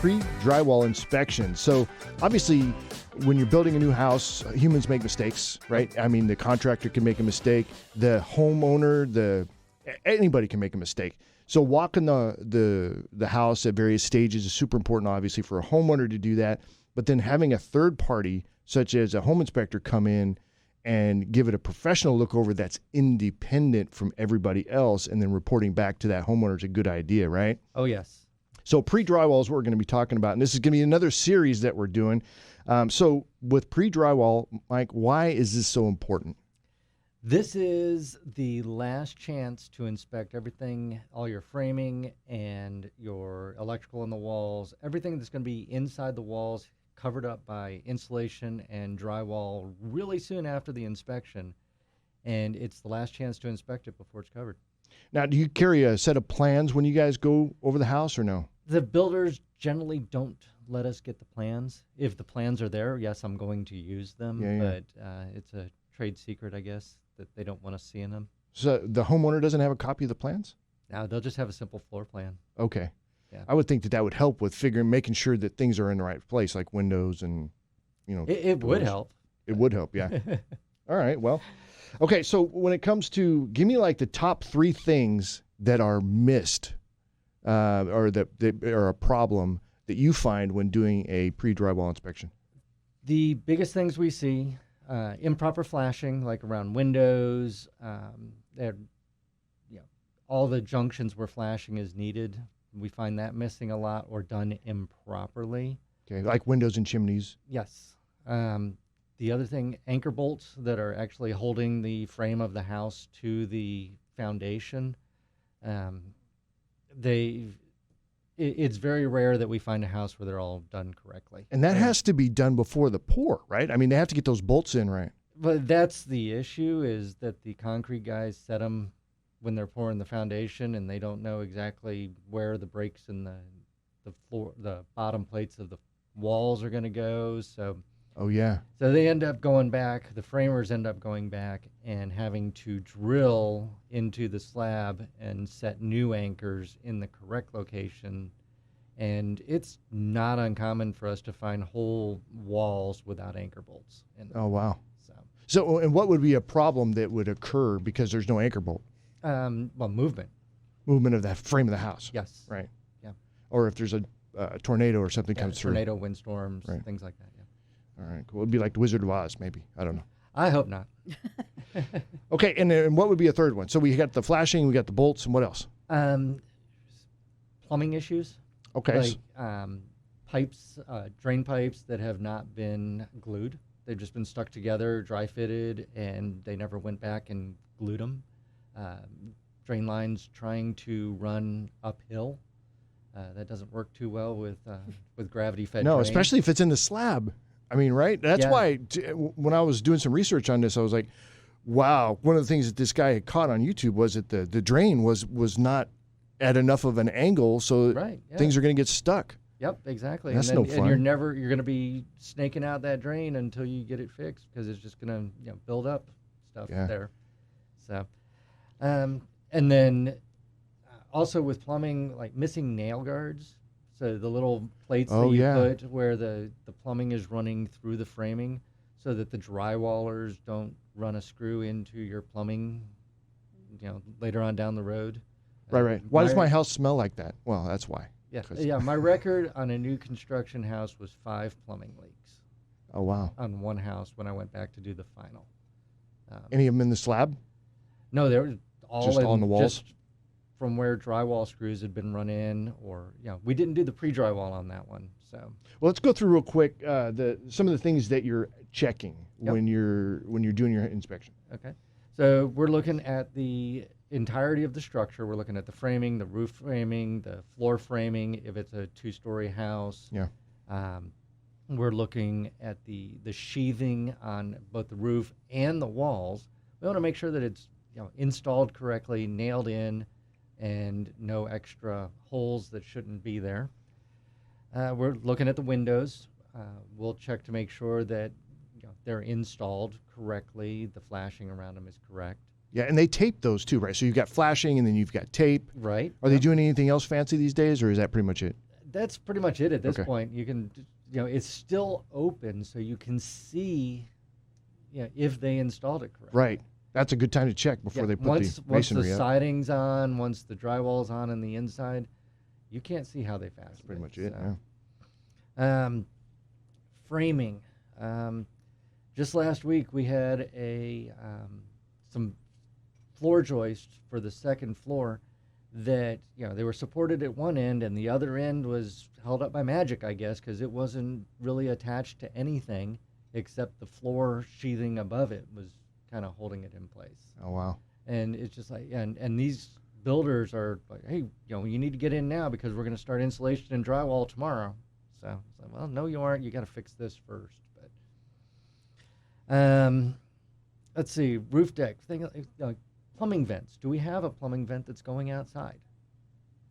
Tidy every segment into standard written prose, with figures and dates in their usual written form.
pre-drywall inspection. So obviously, when you're building a new house, humans make mistakes, right? I mean, the contractor can make a mistake, the homeowner, anybody can make a mistake. So walking the house at various stages is super important, obviously, for a homeowner to do that. But then having a third party, such as a home inspector, come in and give it a professional look over that's independent from everybody else, and then reporting back to that homeowner is a good idea, right? Oh, yes. So pre-drywall is what we're going to be talking about, and this is going to be another series that we're doing. So with pre-drywall, Mike, why is this so important? This is the last chance to inspect everything, all your framing and your electrical in the walls, everything that's going to be inside the walls, covered up by insulation and drywall really soon after the inspection. And it's the last chance to inspect it before it's covered. Now, do you carry a set of plans when you guys go over the house or no? The builders generally don't let us get the plans. If the plans are there, yes, I'm going to use them, but it's a trade secret, I guess, that they don't want us seeing them. So the homeowner doesn't have a copy of the plans? No, they'll just have a simple floor plan. Okay. Yeah. I would think that would help with making sure that things are in the right place, like windows and, It would help. It would help, yeah. All right, well. Okay, so when it comes to, give me like the top 3 things that are missed or that are a problem that you find when doing a pre-drywall inspection. The biggest things we see, improper flashing, like around windows, all the junctions where flashing is needed. We find that missing a lot or done improperly. Okay, like windows and chimneys. Yes. The other thing, anchor bolts that are actually holding the frame of the house to the foundation. It's very rare that we find a house where they're all done correctly. And that has to be done before the pour, right? I mean, they have to get those bolts in right. But that's the issue, is that the concrete guys set them when they're pouring the foundation, and they don't know exactly where the breaks in the floor, the bottom plates of the walls are going to go. So, so they end up going back. The framers end up going back and having to drill into the slab and set new anchors in the correct location. And it's not uncommon for us to find whole walls without anchor bolts in them. Oh, wow. So, and what would be a problem that would occur because there's no anchor bolt? Well, movement. Movement of the frame of the house. Yes. Right. Yeah. Or if there's a tornado or something comes through. Tornado, windstorms, things like that. Yeah. All right. Cool. It'd be like the Wizard of Oz, maybe. I don't know. I hope not. Okay. And then what would be a third one? So we got the flashing, we got the bolts, and what else? Plumbing issues. Okay. Like pipes, drain pipes that have not been glued. They've just been stuck together, dry fitted, and they never went back and glued them. Drain lines trying to run uphill. That doesn't work too well with gravity fed. No, drain. especially if it's in the slab. I mean, right? That's why when I was doing some research on this, I was like, wow. One of the things that this guy had caught on YouTube was that the drain was not at enough of an angle, so things are going to get stuck. Yep, exactly. That's and no fun. And you're going to be snaking out that drain until you get it fixed, because it's just going to build up stuff there. So, and then also with plumbing, like missing nail guards. So the little plates that you put where the plumbing is running through the framing, so that the drywallers don't run a screw into your plumbing, later on down the road. Right. Why does my house smell like that? Well, that's why. Yeah. My record on a new construction house was 5 plumbing leaks. Oh, wow. On one house when I went back to do the final. Any of them in the slab? No, they were all just on the walls? Just from where drywall screws had been run in, or we didn't do the pre-drywall on that one. So, well, let's go through real quick some of the things that you're checking when you're doing your inspection. Okay, so we're looking at the entirety of the structure. We're looking at the framing, the roof framing, the floor framing. If it's a 2-story house, we're looking at the sheathing on both the roof and the walls. We want to make sure that it's installed correctly, nailed in, and no extra holes that shouldn't be there. We're looking at the windows. We'll check to make sure that they're installed correctly. The flashing around them is correct. Yeah, and they tape those too, right? So you've got flashing and then you've got tape. Right. Are they doing anything else fancy these days, or is that pretty much it? That's pretty much it at this point. You can, it's still open, so you can see, if they installed it correctly. Right. That's a good time to check before they put the masonry once the up. siding's on, once the drywall's on the inside, you can't see how they fastened. That's pretty much it. So. Yeah. Framing. Just last week we had some floor joists for the second floor that they were supported at one end and the other end was held up by magic, I guess, because it wasn't really attached to anything except the floor sheathing above it was kind of holding it in place. Oh wow! And it's just like and these builders are like, hey, you need to get in now because we're going to start insulation and drywall tomorrow. So it's like, well, no, you aren't. You got to fix this first. But let's see, roof deck thing. Plumbing vents. Do we have a plumbing vent that's going outside?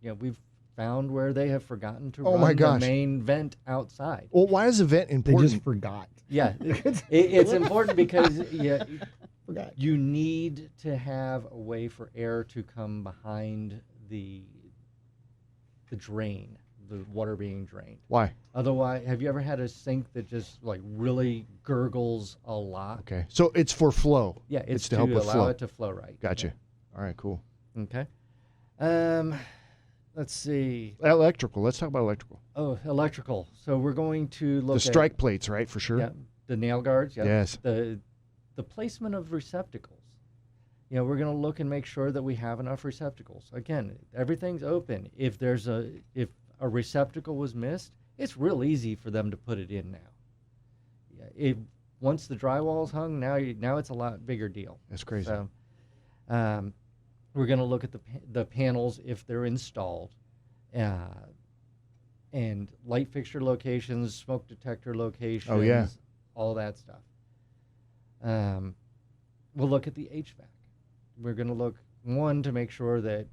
We've found where they have forgotten to run the main vent outside. Well, why is the vent important? They just forgot. Yeah, it's important because you need to have a way for air to come behind the drain, the water being drained. Why? Otherwise, have you ever had a sink that just like really gurgles a lot? Okay, so it's for flow. Yeah, it's to help with allow flow. it to flow right. Gotcha. Yeah. All right, cool. Okay. Let's see. Electrical. Let's talk about electrical. Oh, electrical. So we're going to look the strike plates, right? For sure. Yeah, the nail guards. Yeah. Yes. The placement of receptacles. We're going to look and make sure that we have enough receptacles. Again, everything's open. If a receptacle was missed, it's real easy for them to put it in now. Once the drywall's hung, now it's a lot bigger deal. That's crazy. So, we're going to look at the panels if they're installed, and light fixture locations, smoke detector locations. Oh yeah, all that stuff. We'll look at the HVAC. We're going to look to make sure that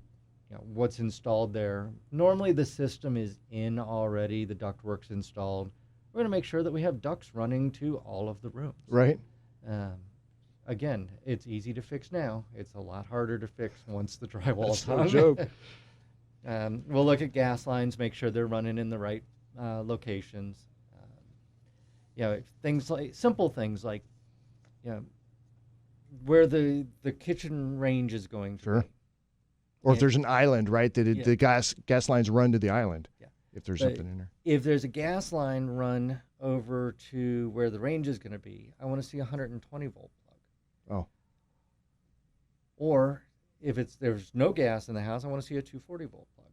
what's installed there. Normally the system is in already. The ductwork's installed. We're going to make sure that we have ducts running to all of the rooms. Right. Again, it's easy to fix now. It's a lot harder to fix once the drywall's hung. That's no joke. We'll look at gas lines, make sure they're running in the right locations. Things like simple things like, where the kitchen range is going to be. Or if there's an island, right, that the gas lines run to the island. Yeah. If there's something in there. If there's a gas line run over to where the range is going to be, I want to see a 120 volt plug. Oh. Or if there's no gas in the house, I want to see a 240 volt plug.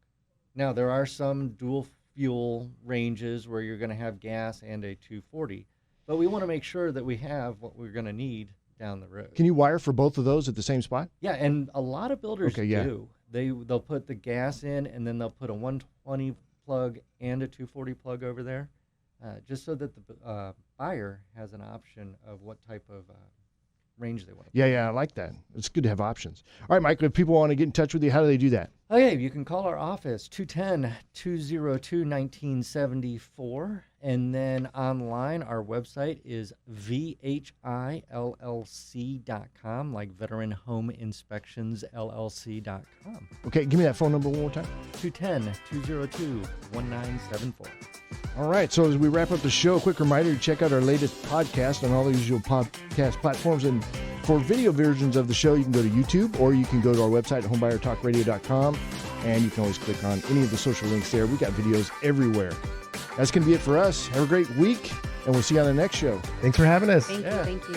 Now, there are some dual fuel ranges where you're going to have gas and a 240, but we want to make sure that we have what we're going to need down the road. Can you wire for both of those at the same spot? Yeah, and a lot of builders do. They'll put the gas in, and then they'll put a 120 plug and a 240 plug over there, just so that the buyer has an option of what type of range they want to put. Yeah, I like that. It's good to have options. All right, Michael, if people want to get in touch with you, how do they do that? Okay, you can call our office, 210-202-1974, and then online, our website is VHILLC.com, like Veteran Home Inspections LLC.com. Okay, give me that phone number one more time. 210-202-1974. All right, so as we wrap up the show, a quick reminder to check out our latest podcast on all the usual podcast platforms. And for video versions of the show, you can go to YouTube or you can go to our website at homebuyertalkradio.com, and you can always click on any of the social links there. We got videos everywhere. That's going to be it for us. Have a great week, and we'll see you on the next show. Thanks for having us. Thank you.